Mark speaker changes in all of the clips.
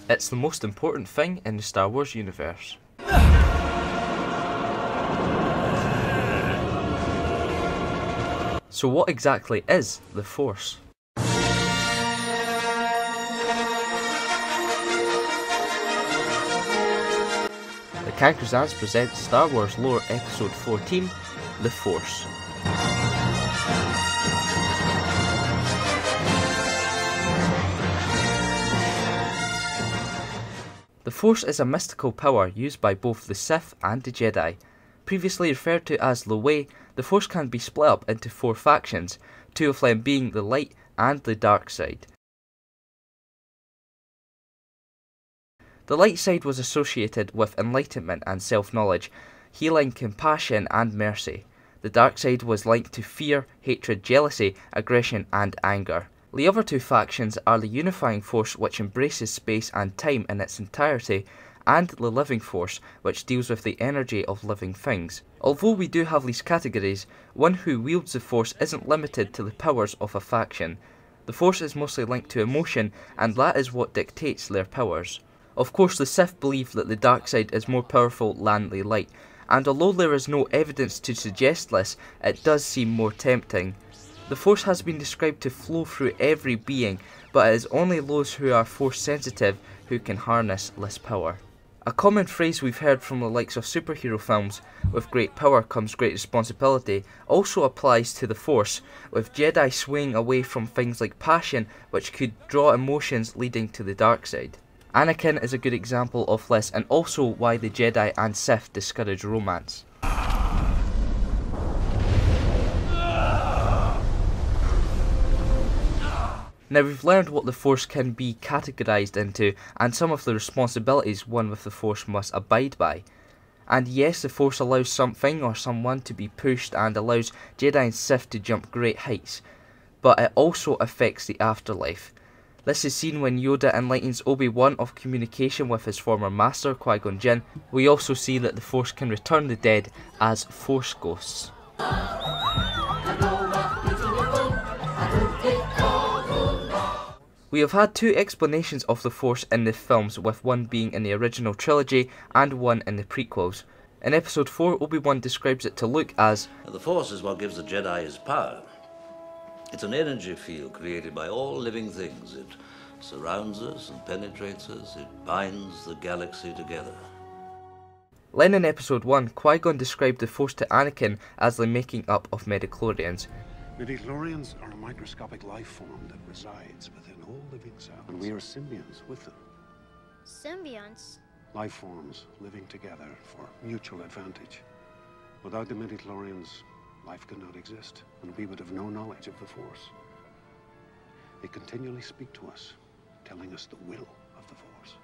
Speaker 1: It's the most important thing in the Star Wars universe. So what exactly is the Force? The XIV presents Star Wars Lore Episode 14, The Force. The Force is a mystical power used by both the Sith and the Jedi. Previously referred to as the Way, the Force can be split up into 4 factions, 2 of them being the light and the dark side. The light side was associated with enlightenment and self-knowledge, healing, compassion and mercy. The dark side was linked to fear, hatred, jealousy, aggression and anger. The other 2 factions are the unifying force, which embraces space and time in its entirety, and the living force, which deals with the energy of living things. Although we do have these categories, one who wields the Force isn't limited to the powers of a faction. The Force is mostly linked to emotion, and that is what dictates their powers. Of course, the Sith believe that the dark side is more powerful than the light, and although there is no evidence to suggest this, it does seem more tempting. The Force has been described to flow through every being, but it is only those who are Force sensitive who can harness this power. A common phrase we've heard from the likes of superhero films, "with great power comes great responsibility," also applies to the Force, with Jedi swaying away from things like passion, which could draw emotions leading to the dark side. Anakin is a good example of this, and also why the Jedi and Sith discourage romance. Now we've learned what the Force can be categorised into, and some of the responsibilities one with the Force must abide by. And yes, the Force allows something or someone to be pushed and allows Jedi and Sith to jump great heights, but it also affects the afterlife. This is seen when Yoda enlightens Obi-Wan of communication with his former master, Qui-Gon Jinn. We also see that the Force can return the dead as Force ghosts. We have had 2 explanations of the Force in the films, with one being in the original trilogy and one in the prequels. In Episode 4, Obi-Wan describes it to Luke as,
Speaker 2: "The Force is what gives the Jedi his power. It's an energy field created by all living things. It surrounds us and penetrates us. It binds the galaxy together."
Speaker 1: Then in Episode 1, Qui-Gon described the Force to Anakin as the making up of midi-chlorians.
Speaker 3: Midi-chlorians are a microscopic life form that resides within all living cells, and we are symbionts with them.
Speaker 4: Symbionts?
Speaker 3: Life forms living together for mutual advantage. Without the midi-chlorians, life could not exist, and we would have no knowledge of the Force. They continually speak to us, telling us the will of the Force.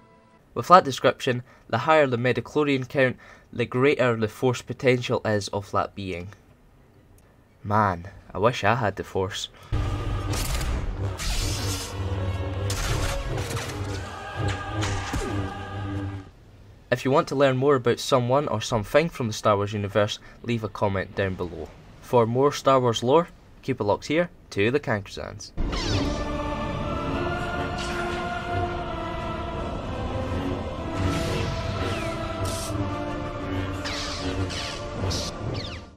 Speaker 1: With that description, the higher the midi-chlorian count, the greater the Force potential is of that being. Man, I wish I had the Force. If you want to learn more about someone or something from the Star Wars universe, leave a comment down below. For more Star Wars lore, keep it locked here to the XIV.